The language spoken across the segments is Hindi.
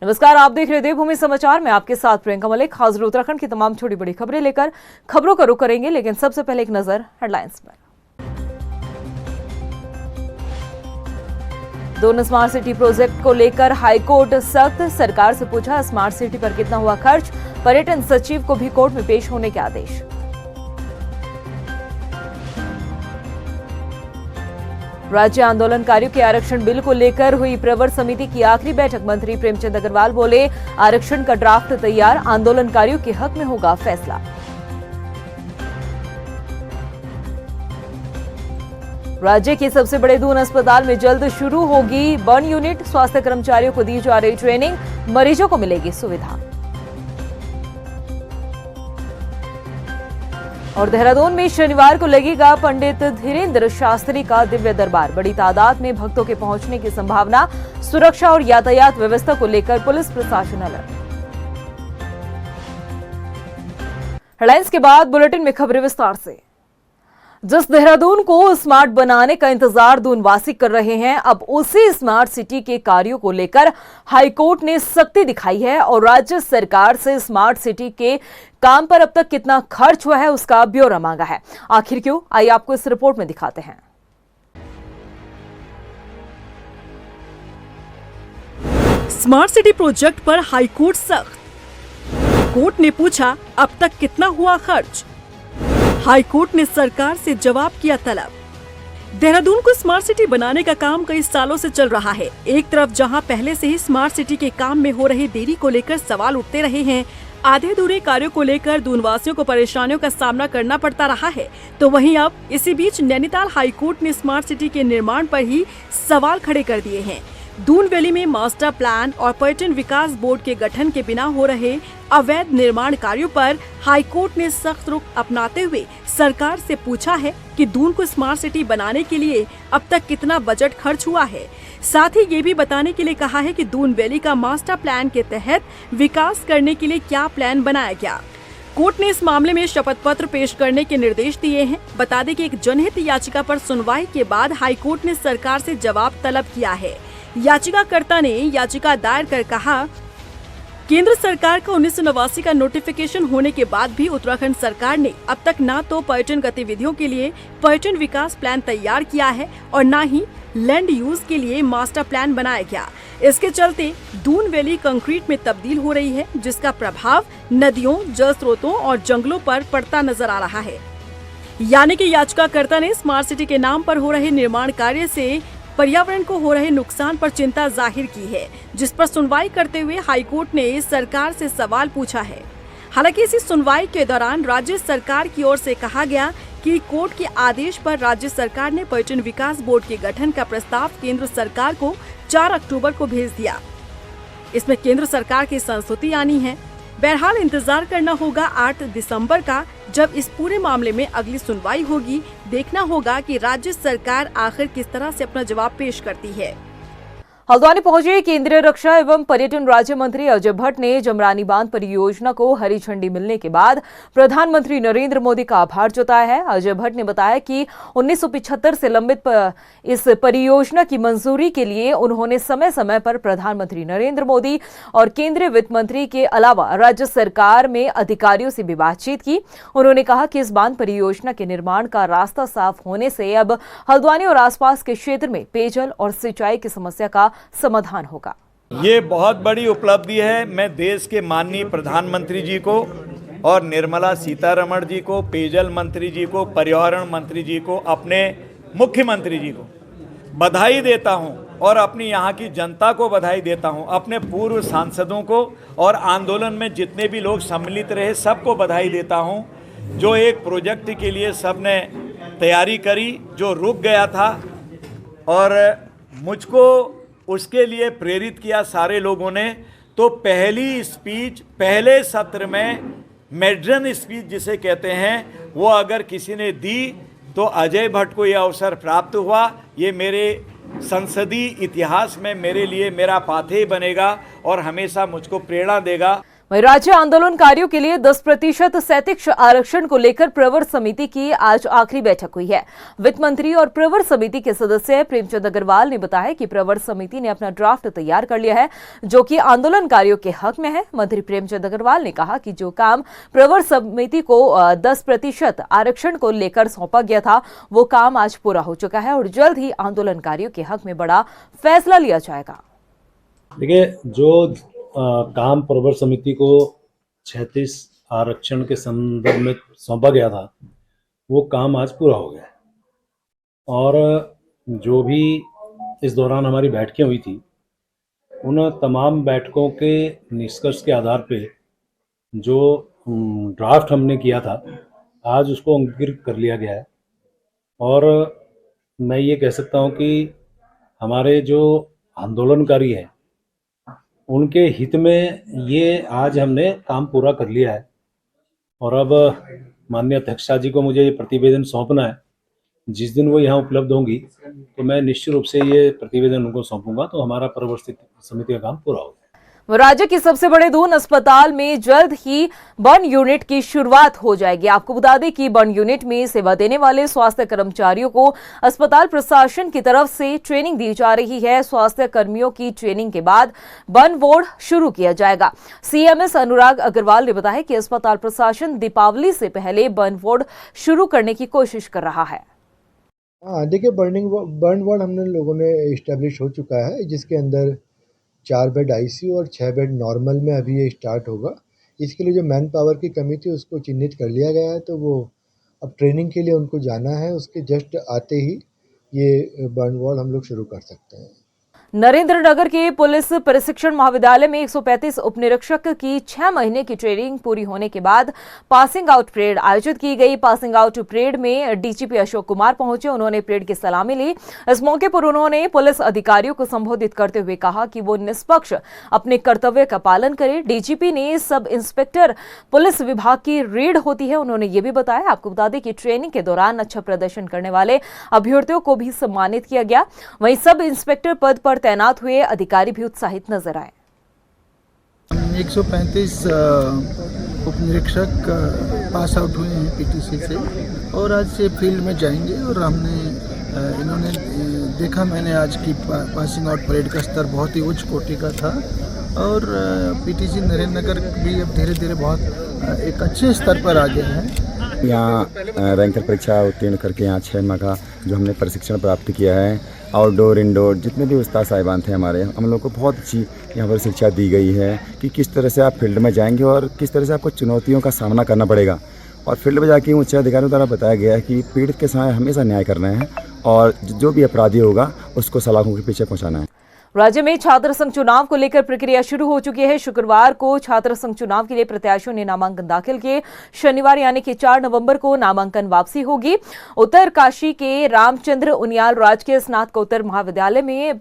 नमस्कार, आप देख रहे देवभूमि समाचार में आपके साथ प्रियंका मलिक। हाजिर उत्तराखंड की तमाम छोटी बड़ी खबरें लेकर खबरों का रुख करेंगे, लेकिन सबसे पहले एक नजर हेडलाइंस पर। 2 स्मार्ट सिटी प्रोजेक्ट को लेकर हाईकोर्ट सख्त, सरकार से पूछा स्मार्ट सिटी पर कितना हुआ खर्च, पर्यटन सचिव को भी कोर्ट में पेश होने के आदेश। राज्य आंदोलनकारियों के आरक्षण बिल को लेकर हुई प्रवर समिति की आखिरी बैठक, मंत्री प्रेमचंद अग्रवाल बोले आरक्षण का ड्राफ्ट तैयार, आंदोलनकारियों के हक में होगा फैसला। राज्य के सबसे बड़े दून अस्पताल में जल्द शुरू होगी बर्न यूनिट, स्वास्थ्य कर्मचारियों को दी जा रही ट्रेनिंग, मरीजों को मिलेगी सुविधा। और देहरादून में शनिवार को लगेगा पंडित धीरेन्द्र शास्त्री का दिव्य दरबार, बड़ी तादाद में भक्तों के पहुंचने की संभावना, सुरक्षा और यातायात व्यवस्था को लेकर पुलिस प्रशासन अलर्ट। हेडलाइंस के बाद बुलेटिन में खबरें विस्तार से। जिस देहरादून को स्मार्ट बनाने का इंतजार दूनवासी कर रहे हैं, अब उसी स्मार्ट सिटी के कार्यों को लेकर हाईकोर्ट ने सख्ती दिखाई है और राज्य सरकार से स्मार्ट सिटी के काम पर अब तक कितना खर्च हुआ है उसका ब्यौरा मांगा है। आखिर क्यों, आइए आपको इस रिपोर्ट में दिखाते हैं। स्मार्ट सिटी प्रोजेक्ट पर हाईकोर्ट सख्त, कोर्ट ने पूछा अब तक कितना हुआ खर्च, हाईकोर्ट ने सरकार से जवाब किया तलब। देहरादून को स्मार्ट सिटी बनाने का काम कई सालों से चल रहा है। एक तरफ जहां पहले से ही स्मार्ट सिटी के काम में हो रही देरी को लेकर सवाल उठते रहे हैं, आधे अधूरे कार्यों को लेकर दूनवासियों को परेशानियों का सामना करना पड़ता रहा है, तो वहीं अब इसी बीच नैनीताल हाईकोर्ट ने स्मार्ट सिटी के निर्माण पर ही सवाल खड़े कर दिए हैं। दून वैली में मास्टर प्लान और पर्यटन विकास बोर्ड के गठन के बिना हो रहे अवैध निर्माण कार्यों पर हाईकोर्ट ने सख्त रुख अपनाते हुए सरकार से पूछा है कि दून को स्मार्ट सिटी बनाने के लिए अब तक कितना बजट खर्च हुआ है। साथ ही ये भी बताने के लिए कहा है कि दून वैली का मास्टर प्लान के तहत विकास करने के लिए क्या प्लान बनाया गया। कोर्ट ने इस मामले में शपथ पत्र पेश करने के निर्देश दिए हैं। बता दें कि एक जनहित याचिका पर सुनवाई के बाद हाईकोर्ट ने सरकार से जवाब तलब किया है। याचिकाकर्ता ने याचिका दायर कर कहा, केंद्र सरकार का 1989 का नोटिफिकेशन होने के बाद भी उत्तराखंड सरकार ने अब तक ना तो पर्यटन गतिविधियों के लिए पर्यटन विकास प्लान तैयार किया है और न ही लैंड यूज के लिए मास्टर प्लान बनाया गया। इसके चलते दून वैली कंक्रीट में तब्दील हो रही है, जिसका प्रभाव नदियों, जल स्रोतों और जंगलों पर पड़ता नजर आ रहा है। यानी कि याचिकाकर्ता ने स्मार्ट सिटी के नाम पर हो रहे निर्माण कार्य से पर्यावरण को हो रहे नुकसान पर चिंता जाहिर की है, जिस पर सुनवाई करते हुए हाईकोर्ट ने सरकार से सवाल पूछा है। हालांकि इसी सुनवाई के दौरान राज्य सरकार की ओर से कहा गया कि कोर्ट के आदेश पर राज्य सरकार ने पर्यटन विकास बोर्ड के गठन का प्रस्ताव केंद्र सरकार को 4 अक्टूबर को भेज दिया। इसमें केंद्र सरकार की संस्तुति आनी है। बहरहाल इंतजार करना होगा 8 दिसंबर का, जब इस पूरे मामले में अगली सुनवाई होगी। देखना होगा कि राज्य सरकार आखिर किस तरह से अपना जवाब पेश करती है। हल्द्वानी पहुंचे केंद्रीय रक्षा एवं पर्यटन राज्य मंत्री अजय भट्ट ने जमरानी बांध परियोजना को हरी झंडी मिलने के बाद प्रधानमंत्री नरेंद्र मोदी का आभार जताया है। अजय भट्ट ने बताया कि 1975 से लंबित इस परियोजना की मंजूरी के लिए उन्होंने समय समय पर प्रधानमंत्री नरेंद्र मोदी और केंद्रीय वित्त मंत्री के अलावा राज्य सरकार में अधिकारियों से भी बातचीत की। उन्होंने कहा कि इस बांध परियोजना के निर्माण का रास्ता साफ होने से अब हल्द्वानी और आसपास के क्षेत्र में पेयजल और सिंचाई की समस्या का समाधान होगा। ये बहुत बड़ी उपलब्धि है। मैं देश के माननीय प्रधानमंत्री जी को और निर्मला सीतारमण जी को, पेयजल मंत्री जी को, पर्यावरण मंत्री जी को, अपने मुख्यमंत्री जी को बधाई देता हूं और अपनी यहाँ की जनता को बधाई देता हूं, अपने पूर्व सांसदों को और आंदोलन में जितने भी लोग सम्मिलित रहे सबको बधाई देता हूं। जो एक प्रोजेक्ट के लिए सबने तैयारी करी, जो रुक गया था, और मुझको उसके लिए प्रेरित किया सारे लोगों ने। तो पहली स्पीच, पहले सत्र में मेडरन स्पीच जिसे कहते हैं, वो अगर किसी ने दी तो अजय भट्ट को यह अवसर प्राप्त हुआ। ये मेरे संसदीय इतिहास में मेरे लिए मेरा पाथेय बनेगा और हमेशा मुझको प्रेरणा देगा। वहीं राज्य आंदोलनकारियों के लिए 10% शैक्षिक आरक्षण को लेकर प्रवर समिति की आज आखिरी बैठक हुई है। वित्त मंत्री और प्रवर समिति के सदस्य प्रेमचंद अग्रवाल ने बताया कि प्रवर समिति ने अपना ड्राफ्ट तैयार कर लिया है, जो कि आंदोलनकारियों के हक में है। मंत्री प्रेमचंद अग्रवाल ने कहा कि जो काम प्रवर समिति को 10% आरक्षण को लेकर सौंपा गया था, वो काम आज पूरा हो चुका है और जल्द ही आंदोलनकारियों के हक में बड़ा फैसला लिया जाएगा। देखिए, जो काम प्रवर समिति को 36 आरक्षण के संदर्भ में सौंपा गया था, वो काम आज पूरा हो गया है। और जो भी इस दौरान हमारी बैठकें हुई थी, उन तमाम बैठकों के निष्कर्ष के आधार पे जो ड्राफ्ट हमने किया था, आज उसको अंगीकृत कर लिया गया है। और मैं ये कह सकता हूँ कि हमारे जो आंदोलनकारी हैं, उनके हित में ये आज हमने काम पूरा कर लिया है। और अब माननीय अध्यक्षा जी को मुझे ये प्रतिवेदन सौंपना है। जिस दिन वो यहाँ उपलब्ध होंगी तो मैं निश्चित रूप से ये प्रतिवेदन उनको सौंपूंगा, तो हमारा प्रवर्तित समिति का काम पूरा होगा। राज्य के सबसे बड़े दून अस्पताल में जल्द ही बर्न यूनिट की शुरुआत हो जाएगी। आपको बता दें कि बर्न यूनिट में सेवा देने वाले स्वास्थ्य कर्मचारियों को अस्पताल प्रशासन की तरफ से ट्रेनिंग दी जा रही है। स्वास्थ्य कर्मियों की ट्रेनिंग के बाद बर्न वार्ड शुरू किया जाएगा। सीएमएस अनुराग अग्रवाल ने बताया कि अस्पताल प्रशासन दीपावली से पहले बर्न वार्ड शुरू करने की कोशिश कर रहा है। देखिए, बर्न वार्ड हमने लोगों ने इस्टेब्लिश हो चुका है, जिसके अंदर 4 बेड आईसीयू और 6 बेड नॉर्मल में अभी ये स्टार्ट होगा। इसके लिए जो मैन पावर की कमी थी, उसको चिन्हित कर लिया गया है, तो वो अब ट्रेनिंग के लिए उनको जाना है। उसके जस्ट आते ही ये बर्न वार्ड हम लोग शुरू कर सकते हैं। नरेंद्रनगर के पुलिस प्रशिक्षण महाविद्यालय में 135 उपनिरीक्षक की 6 महीने की ट्रेनिंग पूरी होने के बाद पासिंग आउट परेड आयोजित की गई। पासिंग आउट परेड में डीजीपी अशोक कुमार पहुंचे। उन्होंने परेड की सलामी ली। इस मौके पर उन्होंने पुलिस अधिकारियों को संबोधित करते हुए कहा कि वो निष्पक्ष अपने कर्तव्य का पालन करें। डीजीपी ने सब इंस्पेक्टर पुलिस विभाग की रेड होती है, उन्होंने ये भी बताया। आपको बता दें कि ट्रेनिंग के दौरान अच्छा प्रदर्शन करने वाले अभ्यर्थियों को भी सम्मानित किया गया। वहीं सब इंस्पेक्टर पद पर तैनात हुए अधिकारी भी उत्साहित नजर आए। 135 उपनिरीक्षक पास आउट हुए हैं पीटीसी से और आज से फील्ड में जाएंगे। और हमने इन्होंने देखा, मैंने आज की पासिंग आउट परेड का स्तर बहुत ही उच्च कोटि का था और पीटीसी नरेंद्रनगर भी अब धीरे धीरे बहुत एक अच्छे स्तर पर आ गया है। यहाँ रैंकर परीक्षा उत्तीर्ण करके यहाँ 6 माह का जो हमने प्रशिक्षण प्राप्त किया है, आउटडोर इंडोर जितने भी उस्ताद साहिबान थे हमारे, हम लोग को बहुत अच्छी यहाँ पर शिक्षा दी गई है कि किस तरह से आप फील्ड में जाएंगे और किस तरह से आपको चुनौतियों का सामना करना पड़ेगा। और फील्ड में जाके उच्च अधिकारियों द्वारा बताया गया है कि पीड़ित के समय हमेशा न्याय करना है और जो भी अपराधी होगा उसको सलाखों के पीछे पहुँचाना है। राज्य में छात्र संघ चुनाव को लेकर प्रक्रिया शुरू हो चुकी है। शुक्रवार को छात्र संघ चुनाव के लिए प्रत्याशियों ने नामांकन दाखिल किए। शनिवार यानी कि 4 नवंबर को नामांकन वापसी होगी। उत्तरकाशी के रामचंद्र उनियाल राजकीय स्नातकोत्तर महाविद्यालय में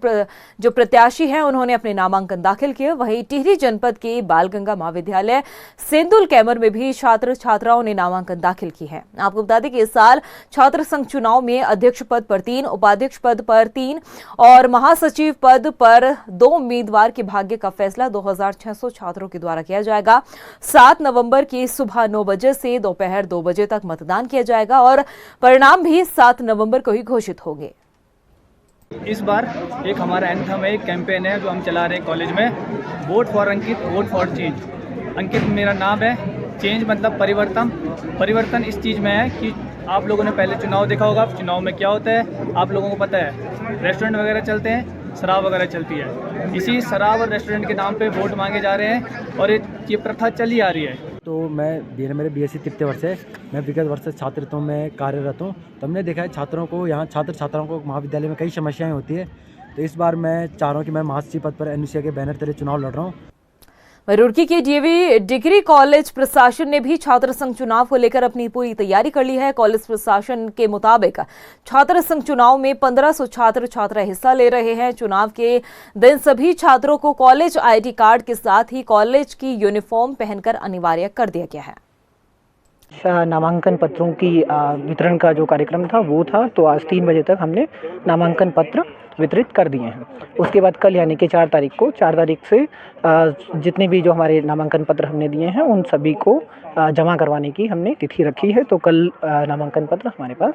जो प्रत्याशी हैं, उन्होंने अपने नामांकन दाखिल किए। वहीं टिहरी जनपद के बालगंगा महाविद्यालय सेंदुल कैमर में भी छात्र छात्राओं ने नामांकन दाखिल की है। आपको बता दें कि इस साल छात्र संघ चुनाव में अध्यक्ष पद पर 3, उपाध्यक्ष पद पर 3 और महासचिव पद पर 2 उम्मीदवार के भाग्य का फैसला 2600 छात्रों के द्वारा किया जाएगा। 7 नवंबर की सुबह 9 बजे से दोपहर 2 बजे तक मतदान किया जाएगा और परिणाम भी 7 नवंबर को ही घोषित होंगे। इस बार एक हमारा एंथम है, एक कैंपेन है जो हम चला रहे हैं कॉलेज में, vote for Ankit, vote for change. Ankit मेरा नाम है, चेंज मतलब परिवर्तन। परिवर्तन इस चीज़ में है कि आप लोगों ने पहले चुनाव देखा होगा। चुनाव में क्या होता है आप लोगों को पता है, रेस्टोरेंट वगैरह चलते हैं, शराब वगैरह चलती है। इसी शराब और रेस्टोरेंट के नाम पे वोट मांगे जा रहे हैं और ये प्रथा चली आ रही है। तो मेरे बीएससी तृतीय वर्ष है, मैं विगत वर्ष से छात्रत्व में कार्यरत हूँ। तो हमने देखा है छात्रों को, यहाँ छात्राओं को महाविद्यालय में कई समस्याएं होती है। तो इस बार मैं चाह रहा हूँ कि मैं महासचिव पद पर एनयूसीए के बैनर तले चुनाव लड़ रहा हूँ। रुड़की के डीएवी डिग्री कॉलेज प्रशासन ने भी छात्र संघ चुनाव को लेकर अपनी पूरी तैयारी कर ली है। कॉलेज प्रशासन के मुताबिक छात्र संघ चुनाव में 1500 छात्र छात्रा हिस्सा ले रहे हैं। चुनाव के दिन सभी छात्रों को कॉलेज आईडी कार्ड के साथ ही कॉलेज की यूनिफॉर्म पहनकर अनिवार्य कर दिया गया है। नामांकन पत्रों की वितरण का जो कार्यक्रम था वो था, तो आज 3 बजे तक हमने नामांकन पत्र वितरित कर दिए हैं। उसके बाद कल यानी कि 4 तारीख से जितने भी जो हमारे नामांकन पत्र हमने दिए हैं उन सभी को जमा करवाने की हमने तिथि रखी है, तो कल नामांकन पत्र हमारे पास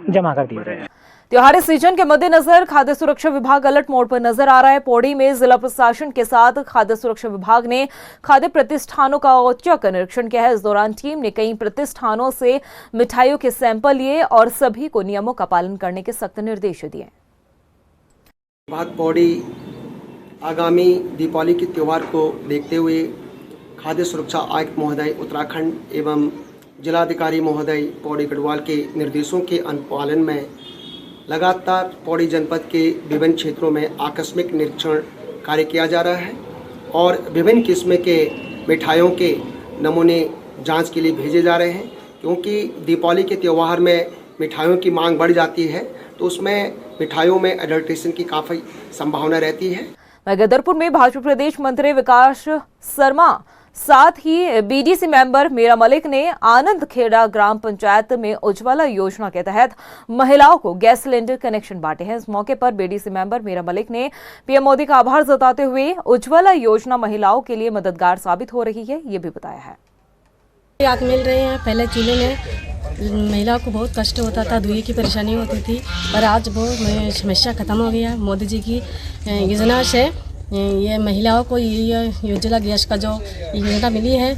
जमा कर दिए जाएंगे। त्योहारी सीजन के मद्देनजर खाद्य सुरक्षा विभाग अलर्ट मोड पर नजर आ रहा है। पौड़ी में जिला प्रशासन के साथ खाद्य सुरक्षा विभाग ने खाद्य प्रतिष्ठानों का औचक निरीक्षण किया है। इस दौरान टीम ने कई प्रतिष्ठानों से मिठाइयों के सैंपल लिए और सभी को नियमों का पालन करने के सख्त निर्देश दिए। विभाग पौड़ी आगामी दीपावली के त्यौहार को देखते हुए खाद्य सुरक्षा आयुक्त महोदय उत्तराखंड एवं जिलाधिकारी महोदय पौड़ी गढ़वाल के निर्देशों के अनुपालन में लगातार पौड़ी जनपद के विभिन्न क्षेत्रों में आकस्मिक निरीक्षण कार्य किया जा रहा है और विभिन्न किस्म के मिठाइयों के नमूने जांच के लिए भेजे जा रहे हैं, क्योंकि दीपावली के त्यौहार में मिठाइयों की मांग बढ़ जाती है, तो उसमें मिठाइयों में एडल्ट्रेशन की काफ़ी संभावना रहती है। गदरपुर में भाजपा प्रदेश मंत्री विकास शर्मा साथ ही बीडीसी मेंबर मीरा मलिक ने आनंद खेड़ा ग्राम पंचायत में उज्ज्वला योजना के तहत महिलाओं को गैस सिलेंडर कनेक्शन बांटे हैं। इस मौके पर बीडीसी मेंबर मीरा मलिक ने पीएम मोदी का आभार जताते हुए उज्ज्वला योजना महिलाओं के लिए मददगार साबित हो रही है, ये भी बताया है। राहत मिल रहे हैं। पहले चूल्हे में महिलाओं को बहुत कष्ट होता था, धुएं की परेशानी होती थी, पर आज वो समस्या खत्म हो गया। मोदी जी की योजना से ये महिलाओं को ये उज्ज्वला गैस का जो योजना मिली है,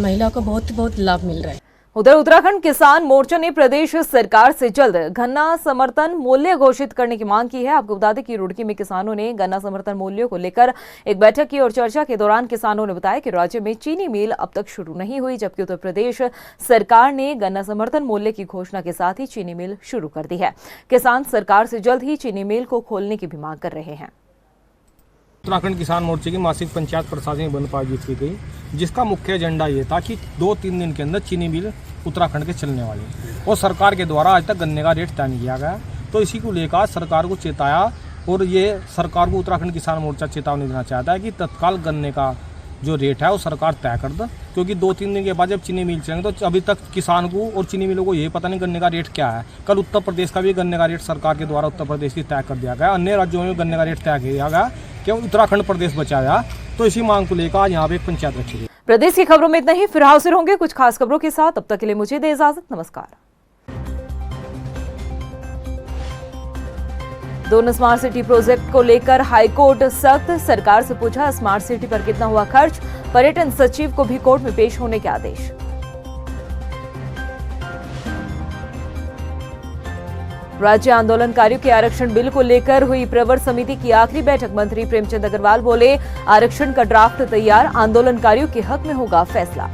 महिलाओं को बहुत लाभ मिल रहा है। उधर उत्तराखंड किसान मोर्चा ने प्रदेश सरकार से जल्द गन्ना समर्थन मूल्य घोषित करने की मांग की है। आपको बता दें कि रुड़की में किसानों ने गन्ना समर्थन मूल्यों को लेकर एक बैठक की और चर्चा के दौरान किसानों ने बताया कि राज्य में चीनी मिल अब तक शुरू नहीं हुई, जबकि उत्तर प्रदेश सरकार ने गन्ना समर्थन मूल्य की घोषणा के साथ ही चीनी मिल शुरू कर दी है। किसान सरकार से जल्द ही चीनी मिल को खोलने की भी मांग कर रहे हैं। उत्तराखंड किसान मोर्चे की मासिक पंचायत प्रशासनिक बंद आयोजित की गई, जिसका मुख्य एजेंडा ये था कि 2-3 दिन के अंदर चीनी मिल उत्तराखंड के चलने वाली और सरकार के द्वारा आज तक गन्ने का रेट तय नहीं किया गया, तो इसी को लेकर सरकार को चेताया और ये सरकार को उत्तराखंड किसान मोर्चा चेतावनी देना चाहता है कि तत्काल गन्ने का जो रेट है वो सरकार तय कर दे, क्योंकि 2-3 दिन के बाद जब चीनी मिल चलेंगे तो अभी तक किसान को और चीनी मिलों को ये पता नहीं गन्ने का रेट क्या है। कल उत्तर प्रदेश का भी गन्ने का रेट सरकार के द्वारा उत्तर प्रदेश की तय कर दिया गया, अन्य राज्यों में गन्ने का रेट तय किया गया, क्यों उत्तराखंड प्रदेश बचा गया। तो इसी मांग को लेकर आज यहाँ पे एक पंचायत रखी गई। प्रदेश की खबरों में इतना ही, फिर हाजिर होंगे कुछ खास खबरों के साथ। तब तक के लिए मुझे दे इजाजत, नमस्कार। दोनों स्मार्ट सिटी प्रोजेक्ट को लेकर हाईकोर्ट सख्त, सरकार से पूछा स्मार्ट सिटी पर कितना हुआ खर्च, पर्यटन सचिव को भी कोर्ट में पेश होने के आदेश। राज्य आंदोलनकारियों के आरक्षण बिल को लेकर हुई प्रवर समिति की आखिरी बैठक, मंत्री प्रेमचंद अग्रवाल बोले आरक्षण का ड्राफ्ट तैयार, आंदोलनकारियों के हक में होगा फैसला।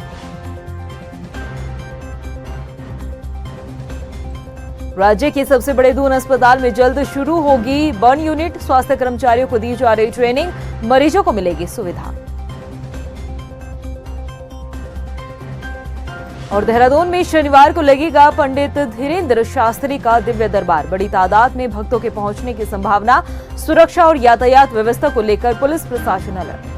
राज्य के सबसे बड़े दून अस्पताल में जल्द शुरू होगी बर्न यूनिट, स्वास्थ्य कर्मचारियों को दी जा रही ट्रेनिंग, मरीजों को मिलेगी सुविधा। और देहरादून में शनिवार को लगेगा पंडित धीरेन्द्र शास्त्री का दिव्य दरबार, बड़ी तादाद में भक्तों के पहुंचने की संभावना, सुरक्षा और यातायात व्यवस्था को लेकर पुलिस प्रशासन अलर्ट।